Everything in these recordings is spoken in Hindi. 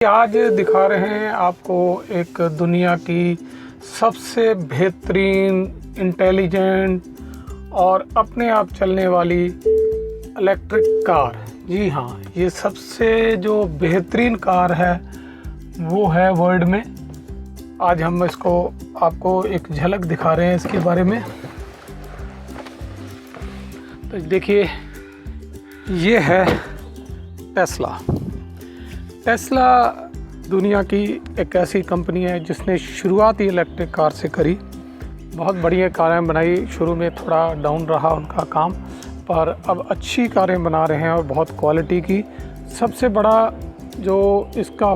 आज दिखा रहे हैं आपको एक दुनिया की सबसे बेहतरीन, इंटेलिजेंट और अपने आप चलने वाली इलेक्ट्रिक कार। जी हाँ, ये सबसे जो बेहतरीन कार है वो है वर्ल्ड में। आज हम इसको आपको एक झलक दिखा रहे हैं इसके बारे में। तो देखिए, ये है टेस्ला। टेस्ला दुनिया की एक ऐसी कंपनी है जिसने शुरुआत ही इलेक्ट्रिक कार से करी। बहुत बढ़िया कारें बनाई। शुरू में थोड़ा डाउन रहा उनका काम, पर अब अच्छी कारें बना रहे हैं और बहुत क्वालिटी की। सबसे बड़ा जो इसका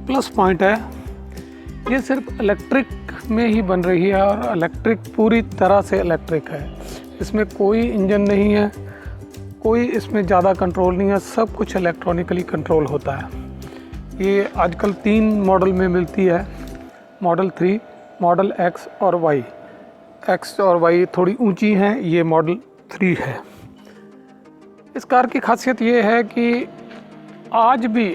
प्लस पॉइंट है, ये सिर्फ इलेक्ट्रिक में ही बन रही है और इलेक्ट्रिक पूरी तरह से इलेक्ट्रिक है। इसमें कोई इंजन नहीं है, कोई इसमें ज़्यादा कंट्रोल नहीं है, सब कुछ इलेक्ट्रॉनिकली कंट्रोल होता है। ये आजकल 3 मॉडल में मिलती है, मॉडल 3, मॉडल X और Y। X और Y थोड़ी ऊंची हैं, ये मॉडल 3 है। इस कार की खासियत ये है कि आज भी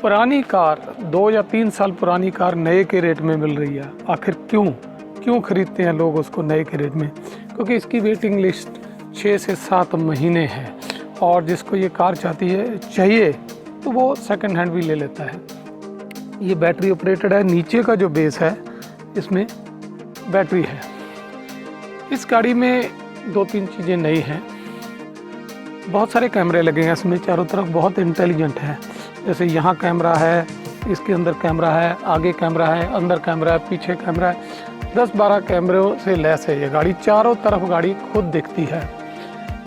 पुरानी कार, 2 या 3 साल पुरानी कार नए के रेट में मिल रही है। आखिर क्यों खरीदते हैं लोग उसको नए के रेट में? क्योंकि इसकी वेटिंग लिस्ट 6 से 7 महीने है और जिसको ये कार चाहिए तो वो सेकंड हैंड भी ले लेता है। ये बैटरी ऑपरेटेड है। नीचे का जो बेस है इसमें बैटरी है। इस गाड़ी में 2-3 चीज़ें नई हैं। बहुत सारे कैमरे लगे हैं इसमें चारों तरफ, बहुत इंटेलिजेंट है। जैसे यहाँ कैमरा है, इसके अंदर कैमरा है, आगे कैमरा है, अंदर कैमरा है, पीछे कैमरा है। 10-12 कैमरों से लैस है ये गाड़ी। चारों तरफ गाड़ी खुद दिखती है।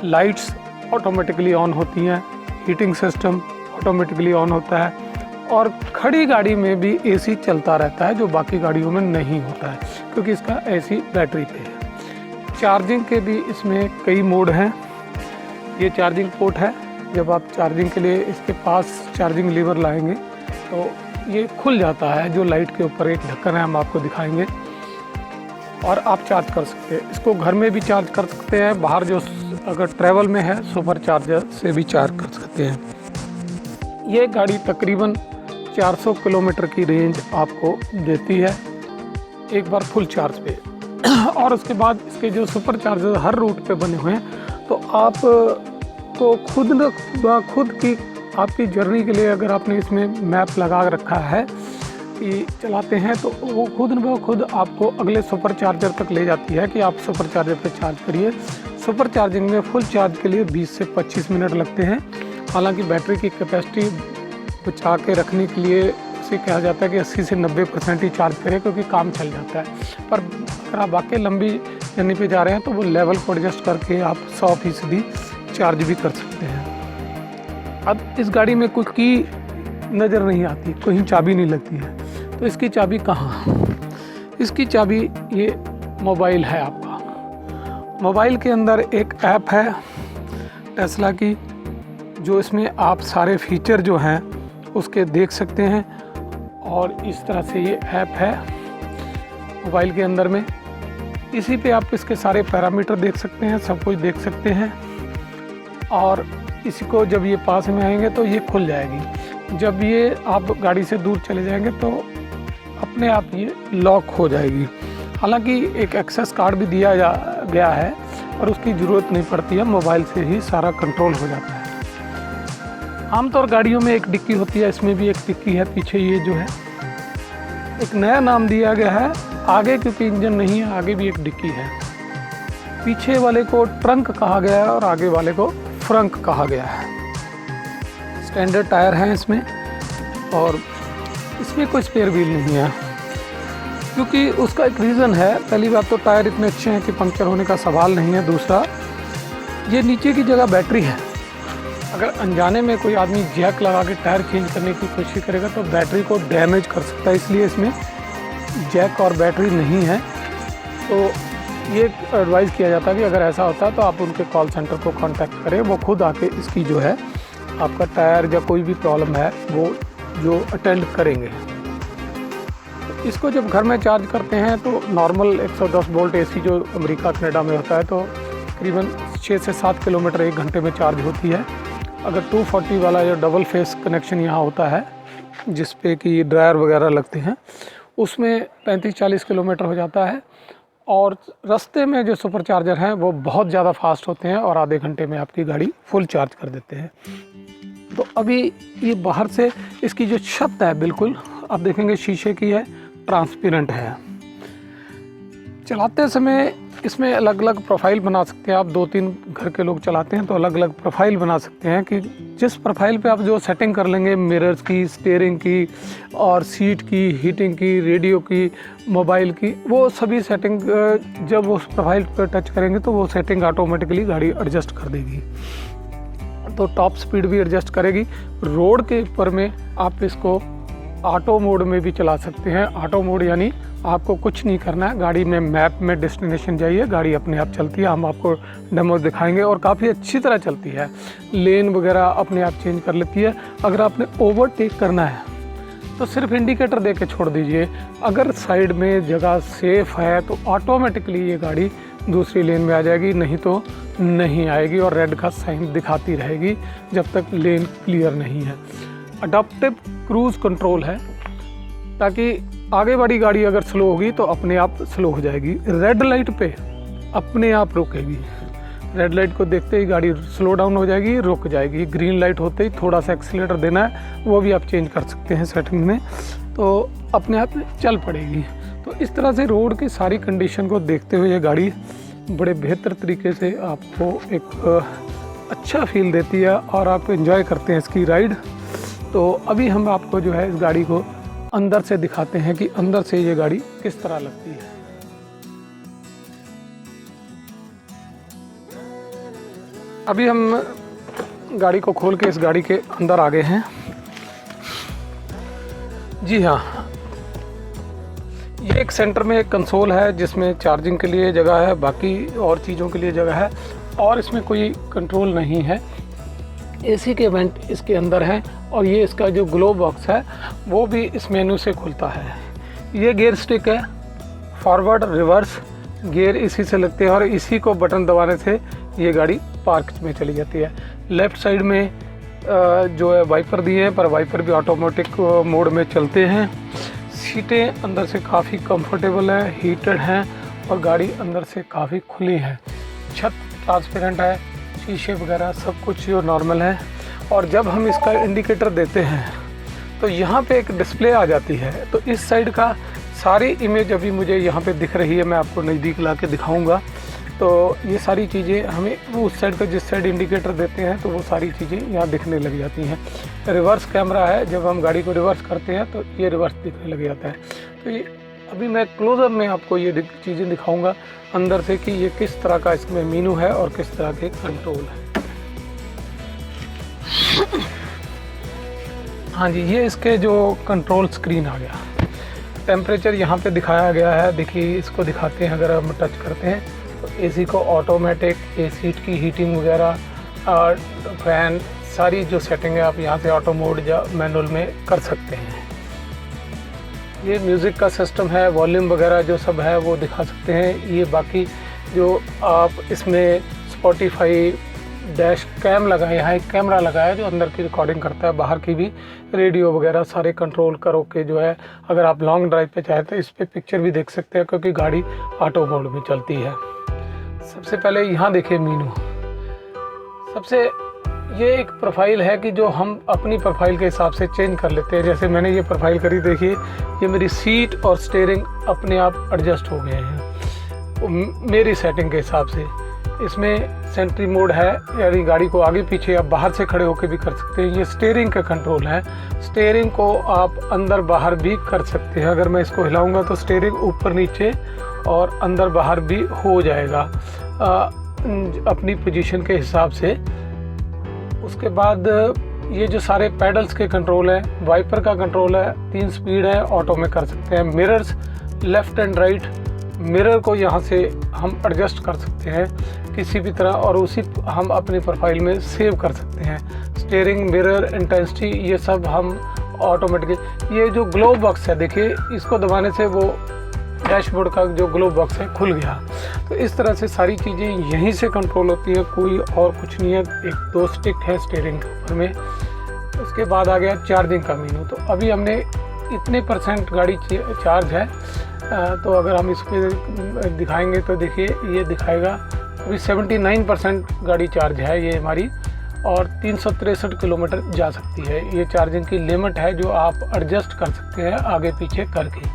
लाइट्स ऑटोमेटिकली ऑन होती हैं, हीटिंग सिस्टम ऑटोमेटिकली ऑन होता है और खड़ी गाड़ी में भी एसी चलता रहता है, जो बाकी गाड़ियों में नहीं होता है क्योंकि इसका एसी बैटरी पे है। चार्जिंग के भी इसमें कई मोड हैं। ये चार्जिंग पोर्ट है। जब आप चार्जिंग के लिए इसके पास चार्जिंग लीवर लाएंगे तो ये खुल जाता है। जो लाइट के ऊपर एक ढक्कन है, हम आपको दिखाएंगे, और आप चार्ज कर सकते हैं। इसको घर में भी चार्ज कर सकते हैं, बाहर जो अगर ट्रैवल में है सुपर चार्जर से भी चार्ज कर सकते हैं। ये गाड़ी तकरीबन 400 किलोमीटर की रेंज आपको देती है एक बार फुल चार्ज पे। और उसके बाद इसके जो सुपर चार्जर हर रूट पे बने हुए हैं, तो आप को खुद की आपकी जर्नी के लिए अगर आपने इसमें मैप लगा रखा है कि चलाते हैं, तो वो खुद आपको अगले सुपर चार्जर तक ले जाती है कि आप सुपर चार्जर पे चार्ज करिए। सुपर चार्जिंग में फुल चार्ज के लिए 20 से 25 मिनट लगते हैं। हालांकि बैटरी की कैपेसिटी बचा के रखने के लिए इसे कहा जाता है कि 80 से 90% ही चार्ज करें, क्योंकि काम चल जाता है। पर अगर आप वाकई लंबी जर्नी पे जा रहे हैं तो वो लेवल को एडजस्ट करके आप 100% चार्ज भी कर सकते हैं। अब इस गाड़ी में कुछ की नज़र नहीं आती, कहीं चाबी नहीं लगती है। तो इसकी चाबी कहाँ? इसकी चाबी ये मोबाइल है आपका। मोबाइल के अंदर एक ऐप है टेस्ला की, जो इसमें आप सारे फीचर जो हैं उसके देख सकते हैं। और इस तरह से ये ऐप है मोबाइल के अंदर में। इसी पे आप इसके सारे पैरामीटर देख सकते हैं, सब कुछ देख सकते हैं। और इसी को जब ये पास में आएंगे तो ये खुल जाएगी। जब ये आप गाड़ी से दूर चले जाएंगे तो अपने आप ये लॉक हो जाएगी। हालांकि एक एक्सेस कार्ड भी दिया गया है और उसकी ज़रूरत नहीं पड़ती है, मोबाइल से ही सारा कंट्रोल हो जाता है। आमतौर गाड़ियों में एक डिक्की होती है, इसमें भी एक डिक्की है पीछे। ये जो है एक नया नाम दिया गया है आगे, क्योंकि इंजन नहीं है, आगे भी एक डिक्की है। पीछे वाले को ट्रंक कहा गया है और आगे वाले को फ्रंक कहा गया है। स्टैंडर्ड टायर हैं इसमें और इसमें कोई स्पेयर व्हील नहीं है, क्योंकि उसका एक रीज़न है। पहली बात तो टायर इतने अच्छे हैं कि पंक्चर होने का सवाल नहीं है। दूसरा, ये नीचे की जगह बैटरी है। अगर अनजाने में कोई आदमी जैक लगा के टायर चेंज करने की कोशिश करेगा तो बैटरी को डैमेज कर सकता है, इसलिए इसमें जैक और बैटरी नहीं है। तो ये एडवाइस किया जाता है कि अगर ऐसा होता है तो आप उनके कॉल सेंटर को कांटेक्ट करें, वो खुद आके इसकी जो है आपका टायर या कोई भी प्रॉब्लम है वो जो अटेंड करेंगे। इसको जब घर में चार्ज करते हैं तो नॉर्मल 110 वोल्ट एसी जो अमेरिका कनाडा में होता है, तो तकरीबन 6 से 7 किलोमीटर 1 घंटे में चार्ज होती है। अगर 240 वाला जो डबल फेस कनेक्शन यहाँ होता है जिस पे कि ड्रायर वगैरह लगते हैं, उसमें 35-40 किलोमीटर हो जाता है। और रास्ते में जो सुपर चार्जर हैं वो बहुत ज़्यादा फास्ट होते हैं और आधे घंटे में आपकी गाड़ी फुल चार्ज कर देते हैं। तो अभी ये बाहर से इसकी जो छत है बिल्कुल आप देखेंगे शीशे की है, ट्रांसपेरेंट है। चलाते समय इसमें अलग अलग प्रोफाइल बना सकते हैं आप। 2-3 घर के लोग चलाते हैं तो अलग अलग प्रोफाइल बना सकते हैं कि जिस प्रोफाइल पे आप जो सेटिंग कर लेंगे, मिरर्स की, स्टीयरिंग की और सीट की, हीटिंग की, रेडियो की, मोबाइल की, वो सभी सेटिंग जब उस प्रोफाइल पर टच करेंगे तो वो सेटिंग ऑटोमेटिकली गाड़ी एडजस्ट कर देगी। तो टॉप स्पीड भी एडजस्ट करेगी। रोड के ऊपर में आप इसको ऑटो मोड में भी चला सकते हैं। ऑटो मोड यानी आपको कुछ नहीं करना है, गाड़ी में मैप में डेस्टिनेशन जाइए, गाड़ी अपने आप चलती है। हम आपको डेमो दिखाएंगे और काफ़ी अच्छी तरह चलती है। लेन वगैरह अपने आप चेंज कर लेती है। अगर आपने ओवरटेक करना है तो सिर्फ इंडिकेटर दे के छोड़ दीजिए। अगर साइड में जगह सेफ है तो ऑटोमेटिकली ये गाड़ी दूसरी लेन में आ जाएगी, नहीं तो नहीं आएगी और रेड का साइन दिखाती रहेगी जब तक लेन क्लियर नहीं है। अडॉप्टिव क्रूज़ कंट्रोल है ताकि आगे वाली गाड़ी अगर स्लो होगी तो अपने आप स्लो हो जाएगी। रेड लाइट पे अपने आप रुकेगी। रेड लाइट को देखते ही गाड़ी स्लो डाउन हो जाएगी, रुक जाएगी। ग्रीन लाइट होते ही थोड़ा सा एक्सीलेटर देना है, वो भी आप चेंज कर सकते हैं सेटिंग में, तो अपने आप चल पड़ेगी। तो इस तरह से रोड की सारी कंडीशन को देखते हुए ये गाड़ी बड़े बेहतर तरीके से आपको एक अच्छा फील देती है और आप एंजॉय करते हैं इसकी राइड। तो अभी हम आपको जो है इस गाड़ी को अंदर से दिखाते हैं कि अंदर से ये गाड़ी किस तरह लगती है। अभी हम गाड़ी को खोल के इस गाड़ी के अंदर आ गए हैं। जी हाँ, ये एक सेंटर में एक कंसोल है जिसमें चार्जिंग के लिए जगह है, बाकी और चीज़ों के लिए जगह है और इसमें कोई कंट्रोल नहीं है। एसी के वेंट इसके अंदर हैं और ये इसका जो ग्लो बॉक्स है वो भी इस मेनू से खुलता है। ये गियर स्टिक है, फॉरवर्ड रिवर्स गियर इसी से लगते हैं और इसी को बटन दबाने से ये गाड़ी पार्क में चली जाती है। लेफ़्ट साइड में जो है वाइपर दिए हैं, पर वाइपर भी ऑटोमेटिक मोड में चलते हैं। सीटें अंदर से काफ़ी कंफर्टेबल है, हीटेड हैं और गाड़ी अंदर से काफ़ी खुली है। छत ट्रांसपेरेंट है, शीशे वगैरह सब कुछ जो नॉर्मल है। और जब हम इसका इंडिकेटर देते हैं तो यहाँ पे एक डिस्प्ले आ जाती है। तो इस साइड का सारी इमेज अभी मुझे यहाँ पे दिख रही है, मैं आपको नज़दीक ला के दिखाऊँगा। तो ये सारी चीज़ें हमें वो उस साइड का जिस साइड इंडिकेटर देते हैं तो वो सारी चीज़ें यहाँ दिखने लग जाती हैं। रिवर्स कैमरा है, जब हम गाड़ी को रिवर्स करते हैं तो ये रिवर्स दिखने लग जाता है। तो ये अभी मैं क्लोजअप में आपको ये चीज़ें दिखाऊंगा अंदर से कि ये किस तरह का इसमें मेनू है और किस तरह के कंट्रोल है। हाँ जी, ये इसके जो कंट्रोल स्क्रीन आ गया। टेम्परेचर यहाँ पे दिखाया गया है, देखिए इसको दिखाते हैं। अगर हम टच करते हैं तो एसी को ऑटोमेटिक, सीट की हीटिंग वगैरह, फैन, सारी जो सेटिंग है आप यहाँ से ऑटो मोड या मैनुअल में कर सकते हैं। ये म्यूज़िक का सिस्टम है, वॉल्यूम वगैरह जो सब है वो दिखा सकते हैं। ये बाकी जो आप इसमें स्पॉटिफाई डैश कैम लगाया है, कैमरा लगाया है जो अंदर की रिकॉर्डिंग करता है, बाहर की भी, रेडियो वगैरह सारे कंट्रोल करो के जो है। अगर आप लॉन्ग ड्राइव पे चाहें तो इस पर पिक्चर भी देख सकते हैं क्योंकि गाड़ी ऑटो मोड में चलती है। सबसे पहले यहाँ देखिए मेनू। सबसे ये एक प्रोफाइल है कि जो हम अपनी प्रोफाइल के हिसाब से चेंज कर लेते हैं। जैसे मैंने ये प्रोफाइल करी, देखिए ये मेरी सीट और स्टीयरिंग अपने आप एडजस्ट हो गए हैं मेरी सेटिंग के हिसाब से। इसमें सेंट्री मोड है, यानी गाड़ी को आगे पीछे आप बाहर से खड़े होकर भी कर सकते हैं। ये स्टीयरिंग का कंट्रोल है, स्टीयरिंग को आप अंदर बाहर भी कर सकते हैं। अगर मैं इसको हिलाऊंगा तो स्टीयरिंग ऊपर नीचे और अंदर बाहर भी हो जाएगा अपनी पोजीशन के हिसाब से। उसके बाद ये जो सारे पैडल्स के कंट्रोल हैं, वाइपर का कंट्रोल है, 3 स्पीड है, ऑटो में कर सकते हैं। Mirrors left and right, mirror को यहाँ से हम एडजस्ट कर सकते हैं किसी भी तरह और उसी हम अपनी प्रोफाइल में सेव कर सकते हैं। स्टीयरिंग, मिरर, इंटेंसिटी, ये सब हम ऑटोमेटिकली। ये जो ग्लो बॉक्स है देखिए, इसको दबाने से वो डैशबोर्ड का जो ग्लो बॉक्स है खुल गया। तो इस तरह से सारी चीज़ें यहीं से कंट्रोल होती है, कोई और कुछ नहीं है। 1-2 स्टिक है स्टीयरिंग के ऊपर में। उसके बाद आ गया चार्जिंग का मेनू। तो अभी हमने इतने % गाड़ी चार्ज है, तो अगर हम इस पर दिखाएंगे तो देखिए ये दिखाएगा अभी 79% गाड़ी चार्ज है ये हमारी, और 363 किलोमीटर जा सकती है। ये चार्जिंग की लिमिट है जो आप एडजस्ट कर सकते हैं आगे पीछे करके।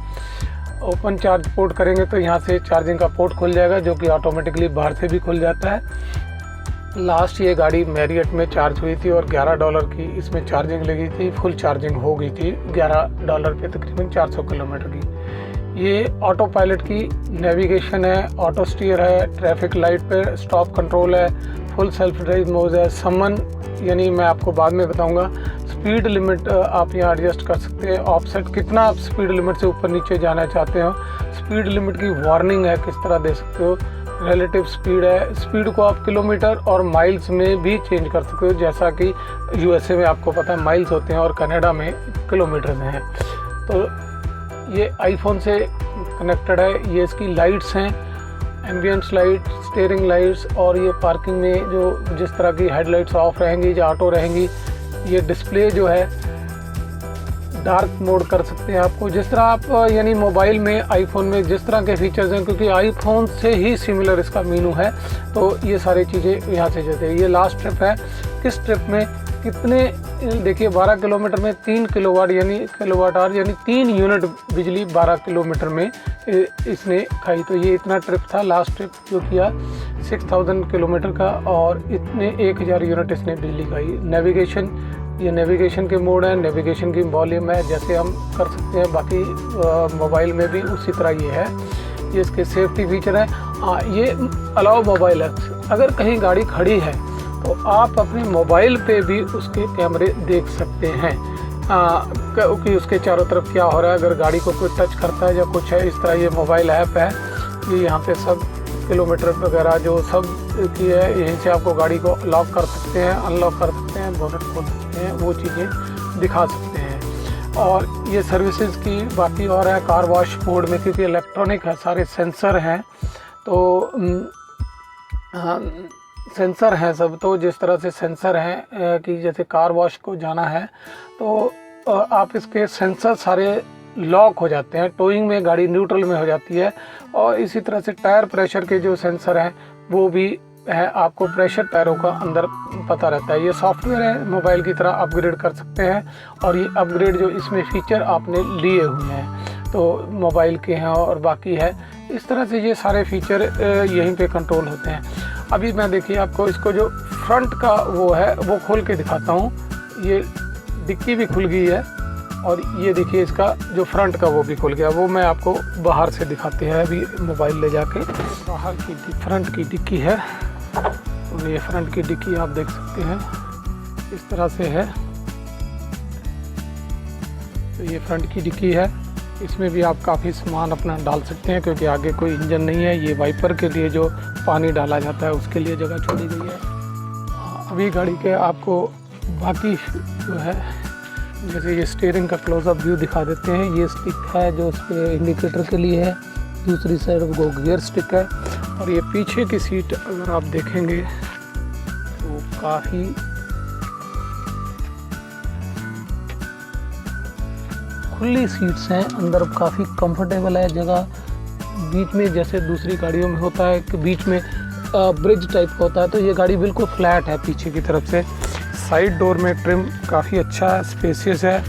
ओपन चार्ज पोर्ट करेंगे तो यहाँ से चार्जिंग का पोर्ट खुल जाएगा, जो कि ऑटोमेटिकली बाहर से भी खुल जाता है। लास्ट ये गाड़ी मैरियट में चार्ज हुई थी और $11 की इसमें चार्जिंग लगी थी, फुल चार्जिंग हो गई थी $11 पे तकरीबन 400 किलोमीटर की। ये ऑटो पायलट की नेविगेशन है, ऑटो स्टीयर है, ट्रैफिक लाइट पे स्टॉप कंट्रोल है, फुल सेल्फ ड्राइव मोड है, समन यानी मैं आपको बाद में बताऊंगा। स्पीड लिमिट आप यहाँ एडजस्ट कर सकते हैं, ऑफसेट कितना आप स्पीड लिमिट से ऊपर नीचे जाना चाहते हो, स्पीड लिमिट की वार्निंग है किस तरह दे सकते हो, रिलेटिव स्पीड है, स्पीड को आप किलोमीटर और माइल्स में भी चेंज कर सकते हो, जैसा कि यूएसए में आपको पता है माइल्स होते हैं और कनाडा में किलोमीटर में है। तो ये आईफोन से कनेक्टेड है। ये इसकी लाइट्स हैं, एम्बियंस लाइट, स्टीयरिंग लाइट्स, और ये पार्किंग में जो जिस तरह की हेडलाइट्स ऑफ रहेंगी या ऑटो रहेंगी। ये डिस्प्ले जो है डार्क मोड कर सकते हैं आपको, जिस तरह आप यानी मोबाइल में आईफोन में जिस तरह के फीचर्स हैं, क्योंकि आईफोन से ही सिमिलर इसका मेनू है, तो ये सारी चीज़ें यहाँ से जाते हैं। ये लास्ट ट्रिप है, किस ट्रिप में कितने, देखिए 12 किलोमीटर में 3 किलोवाट यानी 3 यूनिट बिजली 12 किलोमीटर में इसने खाई। तो ये इतना ट्रिप था लास्ट ट्रिप जो किया 6000 किलोमीटर का, और इतने 1000 यूनिट इसने बिजली खाई। नेविगेशन, ये नेविगेशन के मोड है, नेविगेशन की वॉल्यूम है, जैसे हम कर सकते हैं बाकी मोबाइल में भी उसी तरह ये है। ये इसके सेफ्टी फीचर है। हाँ, ये अलाउ मोबाइल है, अगर कहीं गाड़ी खड़ी है तो आप अपने मोबाइल पे भी उसके कैमरे देख सकते हैं कि उसके चारों तरफ क्या हो रहा है। अगर गाड़ी को कोई टच करता है या कुछ है, इस तरह ये मोबाइल ऐप है। ये यहाँ पे सब किलोमीटर वगैरह जो सब की है, यहीं से आपको गाड़ी को लॉक कर सकते हैं, अनलॉक कर सकते हैं, बोनट खोल सकते हैं, वो चीज़ें दिखा सकते हैं। और ये सर्विसेज की बाकी और है कार वॉश मोड में, क्योंकि इलेक्ट्रॉनिक है, सारे सेंसर हैं, तो सेंसर हैं सब। तो जिस तरह से सेंसर हैं कि जैसे कार वॉश को जाना है तो आप इसके सेंसर सारे लॉक हो जाते हैं, टोइंग में गाड़ी न्यूट्रल में हो जाती है। और इसी तरह से टायर प्रेशर के जो सेंसर हैं वो भी है, आपको प्रेशर टायरों का अंदर पता रहता है। ये सॉफ्टवेयर है, मोबाइल की तरह अपग्रेड कर सकते हैं, और ये अपग्रेड जो इसमें फ़ीचर आपने लिए हुए हैं तो मोबाइल के हैं और बाकी है। इस तरह से ये सारे फीचर यहीं पे कंट्रोल होते हैं। अभी मैं देखिए आपको इसको जो फ्रंट का वो है वो खोल के दिखाता हूँ। ये डिक्की भी खुल गई है, और ये देखिए इसका जो फ्रंट का वो भी खुल गया। वो मैं आपको बाहर से दिखाते हैं अभी मोबाइल ले जाके। बाहर की फ्रंट की डिक्की है, और ये फ्रंट की डिक्की आप देख सकते हैं इस तरह से है। तो ये फ्रंट की डिक्की है, इसमें भी आप काफ़ी सामान अपना डाल सकते हैं, क्योंकि आगे कोई इंजन नहीं है। ये वाइपर के लिए जो पानी डाला जाता है उसके लिए जगह छोड़ी गई है। अभी गाड़ी के आपको बाकी जो है, जैसे ये स्टीयरिंग का क्लोजअप व्यू दिखा देते हैं। ये स्टिक है जो उस पर इंडिकेटर के लिए है, दूसरी साइड वो गियर स्टिक है। और ये पीछे की सीट अगर आप देखेंगे तो काफ़ी खुली सीट्स हैं, अंदर काफ़ी कंफर्टेबल है जगह। बीच में जैसे दूसरी गाड़ियों में होता है कि बीच में ब्रिज टाइप का होता है, तो ये गाड़ी बिल्कुल फ्लैट है पीछे की तरफ से। साइड डोर में ट्रिम काफ़ी अच्छा है, स्पेसियस है।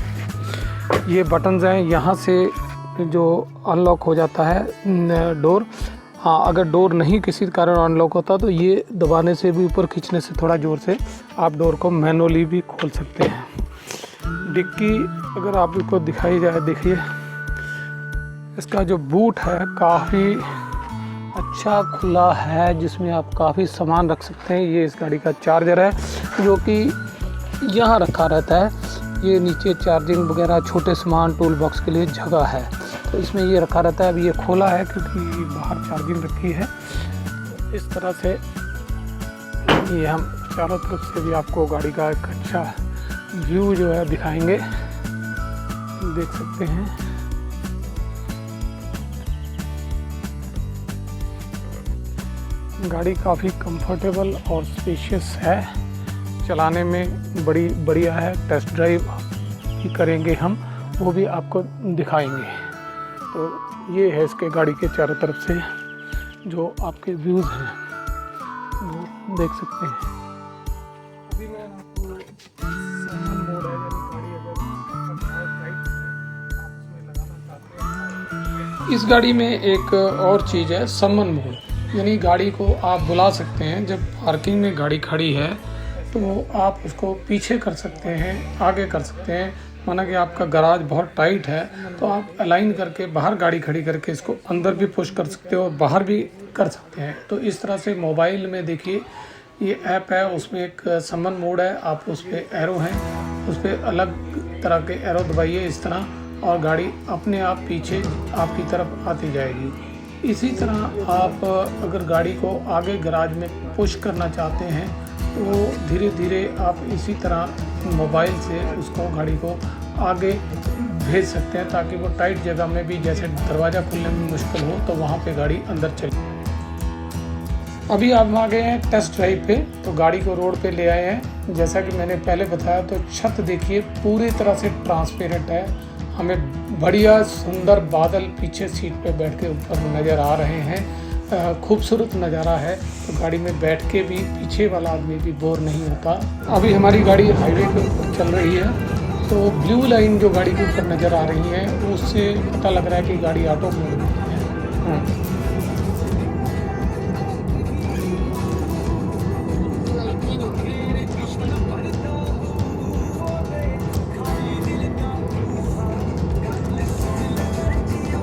ये बटन्स हैं, यहाँ से जो अनलॉक हो जाता है डोर। हाँ, अगर डोर नहीं किसी कारण अनलॉक होता तो ये दबाने से भी, ऊपर खींचने से थोड़ा ज़ोर से आप डोर को मैनुअली भी खोल सकते हैं। डिक्की अगर आपको दिखाई जाए, देखिए इसका जो बूट है काफ़ी अच्छा खुला है, जिसमें आप काफ़ी सामान रख सकते हैं। ये इस गाड़ी का चार्जर है जो कि यहाँ रखा रहता है। ये नीचे चार्जिंग वगैरह छोटे सामान टूल बॉक्स के लिए जगह है, तो इसमें ये रखा रहता है। अभी ये खोला है क्योंकि बाहर चार्जिंग रखी है। इस तरह से ये हम चारों तरफ से भी आपको गाड़ी का एक अच्छा व्यू जो है दिखाएंगे, देख सकते हैं। गाड़ी काफ़ी कंफर्टेबल और स्पेशियस है। चलाने में बड़ी बढ़िया है। टेस्ट ड्राइव भी करेंगे हम, वो भी आपको दिखाएंगे। तो ये है इसके गाड़ी के चारों तरफ से जो आपके व्यूज़ हैं वो देख सकते हैं। अभी मैं आपको समन मोड है, यानी गाड़ी अगर बहुत टाइट है आप उसमें लगाना चाहते हैं। इस गाड़ी में एक और चीज़ है समन मोड, यानी गाड़ी को आप बुला सकते हैं। जब पार्किंग में गाड़ी खड़ी है तो आप उसको पीछे कर सकते हैं, आगे कर सकते हैं। माना कि आपका गराज बहुत टाइट है तो आप अलाइन करके बाहर गाड़ी खड़ी करके इसको अंदर भी पुश कर सकते हो और बाहर भी कर सकते हैं। तो इस तरह से मोबाइल में देखिए ये ऐप है, उसमें एक समन मोड है, आप उस पर एरो हैं, उस पर अलग तरह के एरो दबाइए इस तरह और गाड़ी अपने आप पीछे आपकी तरफ आती जाएगी। इसी तरह आप अगर गाड़ी को आगे गराज में पुश करना चाहते हैं तो धीरे धीरे आप इसी तरह मोबाइल से उसको गाड़ी को आगे भेज सकते हैं ताकि वो टाइट जगह में भी, जैसे दरवाज़ा खुलने में मुश्किल हो तो वहाँ पे गाड़ी अंदर चले। अभी आप आ गए हैं टेस्ट ड्राइव पे, तो गाड़ी को रोड पे ले आए हैं। जैसा कि मैंने पहले बताया तो छत देखिए पूरी तरह से ट्रांसपेरेंट है। हमें बढ़िया सुंदर बादल पीछे सीट पे बैठ के ऊपर नज़र आ रहे हैं। खूबसूरत नज़ारा है। तो गाड़ी में बैठ के भी पीछे वाला आदमी भी बोर नहीं होता। अभी हमारी गाड़ी हाईवे के ऊपर चल रही है तो ब्लू लाइन जो गाड़ी के ऊपर नज़र आ रही है उससे पता लग रहा है कि गाड़ी ऑटो मोड में है।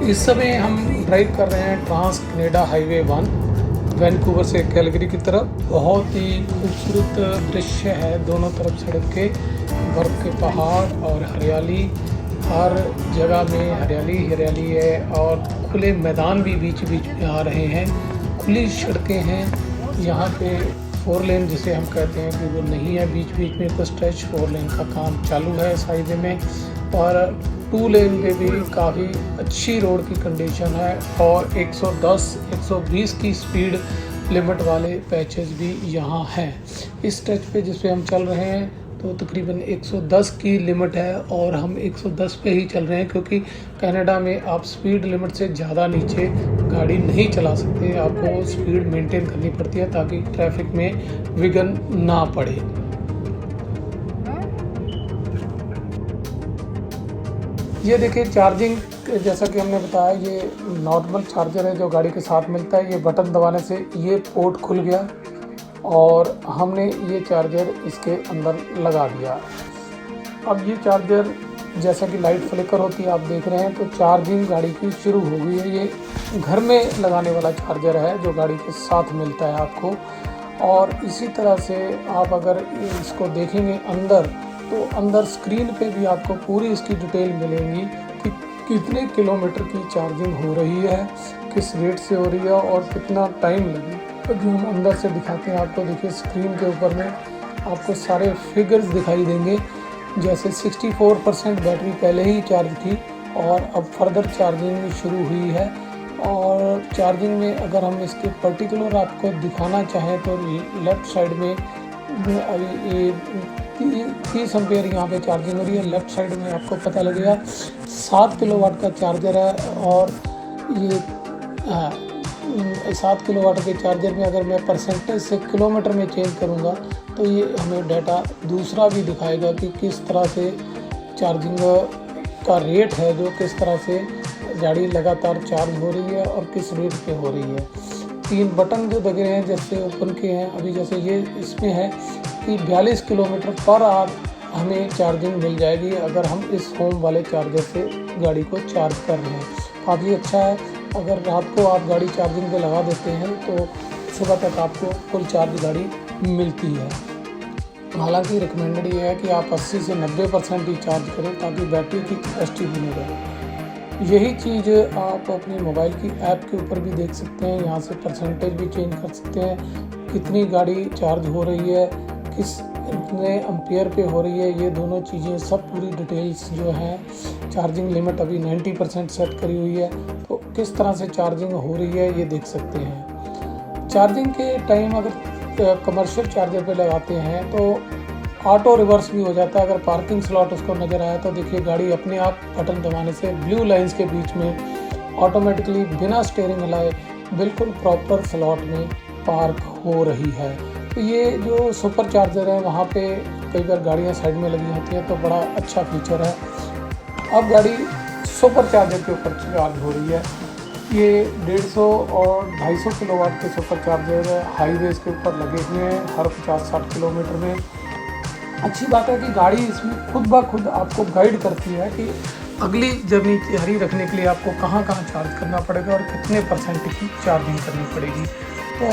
इस समय हम ड्राइव कर रहे हैं ट्रांस कनाडा हाईवे 1 वैंकूवर से कैलगरी की तरफ। बहुत ही खूबसूरत दृश्य है, दोनों तरफ सड़क के बर्फ़ के पहाड़ और हरियाली, हर जगह में हरियाली हरियाली है और खुले मैदान भी बीच बीच में आ रहे हैं। खुली सड़कें हैं यहाँ पे। 4 लेन जिसे हम कहते हैं कि वो नहीं है, बीच बीच में कुछ स्ट्रेच 4 लेन का काम चालू है इस हाईवे में। और 2 लेन पे भी काफ़ी अच्छी रोड की कंडीशन है और 110-120 की स्पीड लिमिट वाले पैचेस भी यहाँ हैं। इस स्ट्रेच पे जिस पे हम चल रहे हैं तो तकरीबन 110 की लिमिट है और हम 110 पे ही चल रहे हैं क्योंकि कनाडा में आप स्पीड लिमिट से ज़्यादा नीचे गाड़ी नहीं चला सकते। आपको स्पीड मेंटेन करनी पड़ती है ताकि ट्रैफिक में विघ्न ना पड़े। ये देखिए चार्जिंग, जैसा कि हमने बताया ये नॉर्मल चार्जर है जो गाड़ी के साथ मिलता है। ये बटन दबाने से ये पोर्ट खुल गया और हमने ये चार्जर इसके अंदर लगा दिया। अब ये चार्जर जैसा कि लाइट फ्लिकर होती है आप देख रहे हैं तो चार्जिंग गाड़ी की शुरू हो गई है। ये घर में लगाने वाला चार्जर है जो गाड़ी के साथ मिलता है आपको। और इसी तरह से आप अगर इसको देखेंगे अंदर तो अंदर स्क्रीन पे भी आपको पूरी इसकी डिटेल मिलेंगी कि कितने किलोमीटर की चार्जिंग हो रही है, किस रेट से हो रही है और कितना टाइम लगे। तो जो हम अंदर से दिखाते हैं आपको, देखिए स्क्रीन के ऊपर में आपको सारे फिगर्स दिखाई देंगे। जैसे 64% बैटरी पहले ही चार्ज थी और अब फर्दर चार्जिंग शुरू हुई है। और चार्जिंग में अगर हम इसके पर्टिकुलर आपको दिखाना चाहें तो लेफ़्ट साइड में अभी ये 30 एम्पेयर यहाँ पे चार्जिंग हो रही है। लेफ़्ट साइड में आपको पता लगेगा 7 किलोवाट का चार्जर है। और ये 7 किलोवाट के चार्जर में अगर मैं परसेंटेज से किलोमीटर में चेंज करूँगा तो ये हमें डाटा दूसरा भी दिखाएगा कि किस तरह से चार्जिंग का रेट है, जो किस तरह से गाड़ी लगातार चार्ज हो रही है और किस रेट पे हो रही है। 3 बटन जो लगे हैं जैसे ओपन के हैं अभी, जैसे ये इसमें है कि 42 किलोमीटर पर आवर हमें चार्जिंग मिल जाएगी अगर हम इस होम वाले चार्जर से गाड़ी को चार्ज कर रहे हैं। काफ़ी अच्छा है। अगर रात को आप गाड़ी चार्जिंग पे लगा देते हैं तो सुबह तक आपको फुल चार्ज गाड़ी मिलती है। हालांकि रिकमेंडेड ये है कि आप 80 से 90% ही चार्ज करें ताकि बैटरी की कैपेसिटी बनी रहे। यही चीज़ आप अपने मोबाइल की ऐप के ऊपर भी देख सकते हैं। यहाँ से परसेंटेज भी चेंज कर सकते हैं, कितनी गाड़ी चार्ज हो रही है, कितने एम्पियर पे हो रही है। ये दोनों चीज़ें सब पूरी डिटेल्स जो हैं। चार्जिंग लिमिट अभी 90% सेट करी हुई है तो किस तरह से चार्जिंग हो रही है ये देख सकते हैं। चार्जिंग के टाइम अगर कमर्शियल चार्जर पे लगाते हैं तो ऑटो रिवर्स भी हो जाता है। अगर पार्किंग स्लॉट उसको नज़र आया तो देखिए गाड़ी अपने आप बटन दबाने से ब्लू लाइंस के बीच में ऑटोमेटिकली बिना स्टीयरिंग हिलाए बिल्कुल प्रॉपर स्लॉट में पार्क हो रही है। तो ये जो सुपर चार्जर है वहाँ पे कई बार गाड़ियाँ साइड में लगी होती हैं तो बड़ा अच्छा फीचर है। अब गाड़ी सुपर चार्जर के ऊपर चार्ज हो रही है। ये 150 और 250 किलोवाट के सुपर चार्जर हाईवेज़ के ऊपर लगे हुए हैं हर 50-60 किलोमीटर में। अच्छी बात है कि गाड़ी इसमें खुद ब खुद आपको गाइड करती है कि अगली जर्नी जारी रखने के लिए आपको कहाँ कहाँ चार्ज करना पड़ेगा और कितने % की चार्जिंग करनी पड़ेगी। तो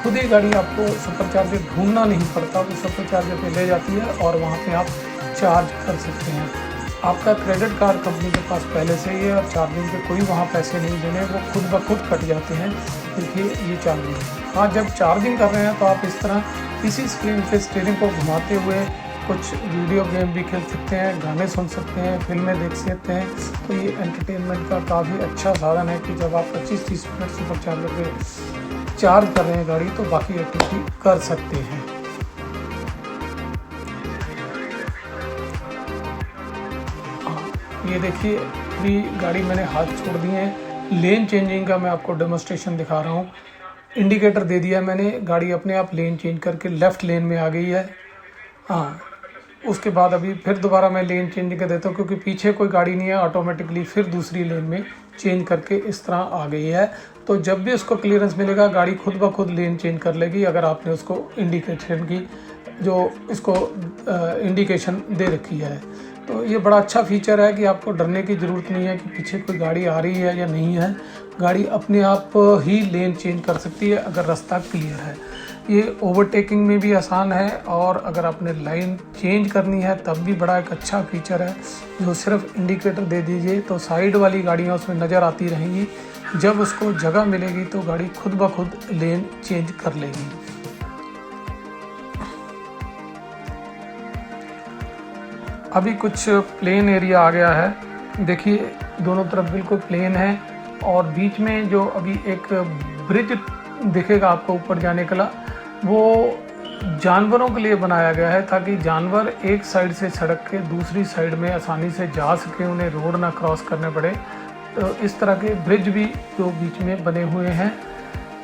खुद ही गाड़ी आपको सुपर चार्जर ढूंढना नहीं पड़ता, वो सुपर चार्जर पे ले जाती है और वहाँ पे आप चार्ज कर सकते हैं। आपका क्रेडिट कार्ड कंपनी के पास पहले से ही है और चार्जिंग पे कोई वहाँ पैसे नहीं देने, वो खुद ब खुद कट जाते हैं। देखिए ये चार्जिंग है। हाँ, जब चार्जिंग कर रहे हैं तो आप इस तरह इसी स्क्रीन पे स्टीयरिंग को घुमाते हुए कुछ वीडियो गेम भी खेल सकते हैं, गाने सुन सकते हैं, फिल्में देख सकते हैं। तो ये एंटरटेनमेंट का काफ़ी अच्छा साधन है कि जब आप 25-30 मिनट सुपर चार्जर पे चार्ज कर रहे हैं गाड़ी तो बाकी एक्टिविटी कर सकते हैं। ये देखिए अभी गाड़ी मैंने हाथ छोड़ दिए हैं। लेन चेंजिंग का मैं आपको डेमोस्ट्रेशन दिखा रहा हूँ। इंडिकेटर दे दिया मैंने, गाड़ी अपने आप लेन चेंज करके लेफ़्ट लेन में आ गई है। हाँ, उसके बाद अभी फिर दोबारा मैं लेन चेंज कर देता हूँ क्योंकि पीछे कोई गाड़ी नहीं है, ऑटोमेटिकली फिर दूसरी लेन में चेंज करके इस तरह आ गई है। तो जब भी उसको क्लियरेंस मिलेगा गाड़ी खुद ब खुद लेन चेंज कर लेगी अगर आपने उसको इंडिकेशन की जो इसको इंडिकेशन दे रखी है। तो ये बड़ा अच्छा फीचर है कि आपको डरने की ज़रूरत नहीं है कि पीछे कोई गाड़ी आ रही है या नहीं है। गाड़ी अपने आप ही लेन चेंज कर सकती है अगर रास्ता क्लियर है। ये ओवरटेकिंग में भी आसान है और अगर आपने लाइन चेंज करनी है तब भी बड़ा एक अच्छा फीचर है जो सिर्फ इंडिकेटर दे दीजिए तो साइड वाली गाड़ियाँ उसमें नज़र आती रहेंगी। जब उसको जगह मिलेगी तो गाड़ी खुद ब खुद लेन चेंज कर लेगी। अभी कुछ प्लेन एरिया आ गया है। देखिए दोनों तरफ बिल्कुल प्लेन है और बीच में जो अभी एक ब्रिज दिखेगा आपको ऊपर जाने के लिए, वो जानवरों के लिए बनाया गया है ताकि जानवर एक साइड से सड़क के दूसरी साइड में आसानी से जा सके, उन्हें रोड ना क्रॉस करने पड़े। तो इस तरह के ब्रिज भी जो बीच में बने हुए हैं।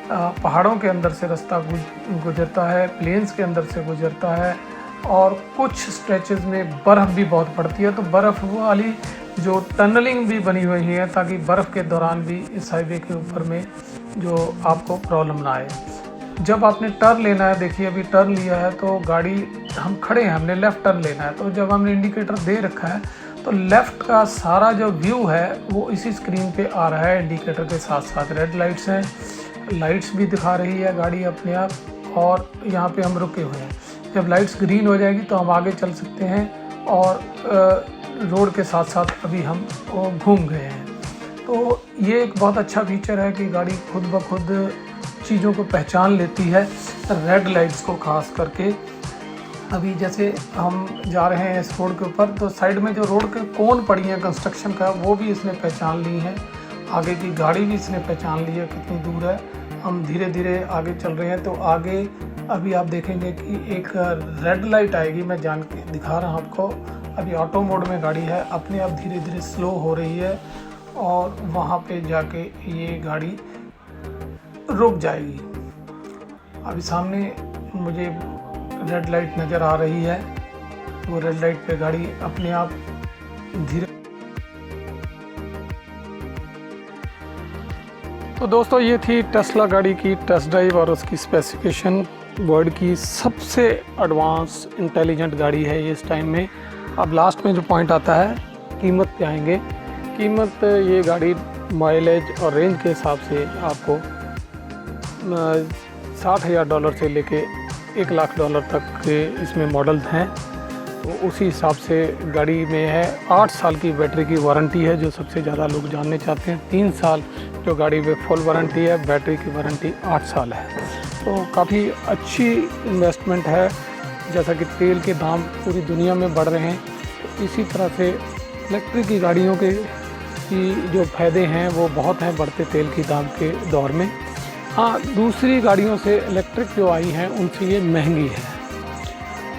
पहाड़ों के अंदर से रास्ता गुजरता है, प्लेन्स के अंदर से गुजरता है और कुछ स्ट्रेचेस में बर्फ़ भी बहुत पड़ती है। तो बर्फ़ वाली जो टनलिंग भी बनी हुई है ताकि बर्फ़ के दौरान भी इस हाईवे के ऊपर में जो आपको प्रॉब्लम ना आए। जब आपने टर्न लेना है, देखिए अभी टर्न लिया है तो गाड़ी हम खड़े हैं, हमने लेफ़्ट टर्न लेना है। तो जब हमने इंडिकेटर दे रखा है तो लेफ़्ट का सारा जो व्यू है वो इसी स्क्रीन पे आ रहा है। इंडिकेटर के साथ साथ रेड लाइट्स हैं, लाइट्स भी दिखा रही है गाड़ी अपने आप। और यहाँ पे हम रुके हुए हैं, जब लाइट्स ग्रीन हो जाएगी तो हम आगे चल सकते हैं और रोड के साथ साथ अभी हम घूम गए हैं। तो ये एक बहुत अच्छा फीचर है कि गाड़ी खुद ब खुद चीज़ों को पहचान लेती है, रेड लाइट्स को खास करके। अभी जैसे हम जा रहे हैं इस रोड के ऊपर तो साइड में जो रोड के कोन पड़ी हैं कंस्ट्रक्शन का वो भी इसने पहचान ली है, आगे की गाड़ी भी इसने पहचान ली है कितनी दूर है। हम धीरे धीरे आगे चल रहे हैं तो आगे अभी आप देखेंगे कि एक रेड लाइट आएगी, मैं जान के दिखा रहा हूँ आपको। अभी ऑटो मोड में गाड़ी है, अपने आप धीरे धीरे स्लो हो रही है और वहाँ पे जाके ये गाड़ी रुक जाएगी। अभी सामने मुझे रेड लाइट नज़र आ रही है, वो रेड लाइट पे गाड़ी अपने आप धीरे। तो दोस्तों ये थी टेस्ला गाड़ी की टेस्ट ड्राइव और उसकी स्पेसिफिकेशन। वर्ल्ड की सबसे एडवांस इंटेलिजेंट गाड़ी है ये इस टाइम में। अब लास्ट में जो पॉइंट आता है कीमत पे आएंगे। कीमत ये गाड़ी माइलेज और रेंज के हिसाब से आपको $60,000 से लेके $1,00,000 तक के इसमें मॉडल्स हैं। तो उसी हिसाब से गाड़ी में है 8 साल की बैटरी की वारंटी है जो सबसे ज़्यादा लोग जानने चाहते हैं। 3 साल जो गाड़ी में फुल वारंटी है, बैटरी की वारंटी 8 साल है। तो काफ़ी अच्छी इन्वेस्टमेंट है। जैसा कि तेल के दाम पूरी दुनिया में बढ़ रहे हैं तो इसी तरह से इलेक्ट्रिक की गाड़ियों के की जो फ़ायदे हैं वो बहुत हैं बढ़ते तेल की दाम के दौर में। हाँ, दूसरी गाड़ियों से इलेक्ट्रिक जो आई हैं उनसे ये महंगी है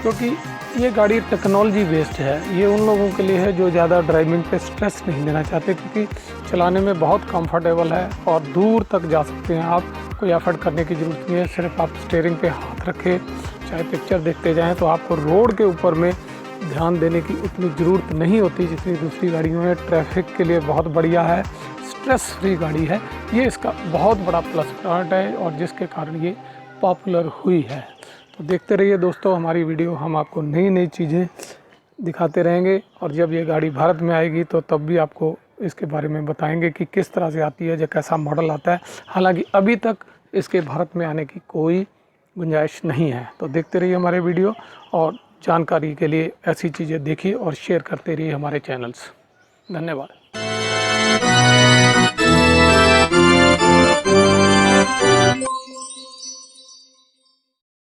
क्योंकि ये गाड़ी टेक्नोलॉजी बेस्ड है। ये उन लोगों के लिए है जो ज़्यादा ड्राइविंग पे स्ट्रेस नहीं लेना चाहते, क्योंकि चलाने में बहुत कंफर्टेबल है और दूर तक जा सकते हैं आप। कोई एफर्ट करने की ज़रूरत नहीं है, सिर्फ आप स्टीयरिंग पे हाथ रखें, चाहे पिक्चर देखते जाएं, तो आपको रोड के ऊपर में ध्यान देने की उतनी ज़रूरत नहीं होती जितनी दूसरी गाड़ियों में। ट्रैफिक के लिए बहुत बढ़िया है, स्ट्रेस फ्री गाड़ी है। ये इसका बहुत बड़ा प्लस पॉइंट है और जिसके कारण ये पॉपुलर हुई है। तो देखते रहिए दोस्तों हमारी वीडियो, हम आपको नई नई चीज़ें दिखाते रहेंगे और जब ये गाड़ी भारत में आएगी तो तब भी आपको इसके बारे में बताएंगे कि किस तरह से आती है, जो कैसा मॉडल आता है। हालांकि अभी तक इसके भारत में आने की कोई गुंजाइश नहीं है। तो देखते रहिए हमारे वीडियो और जानकारी के लिए ऐसी चीज़ें देखिए और शेयर करते रहिए हमारे चैनल्स। धन्यवाद।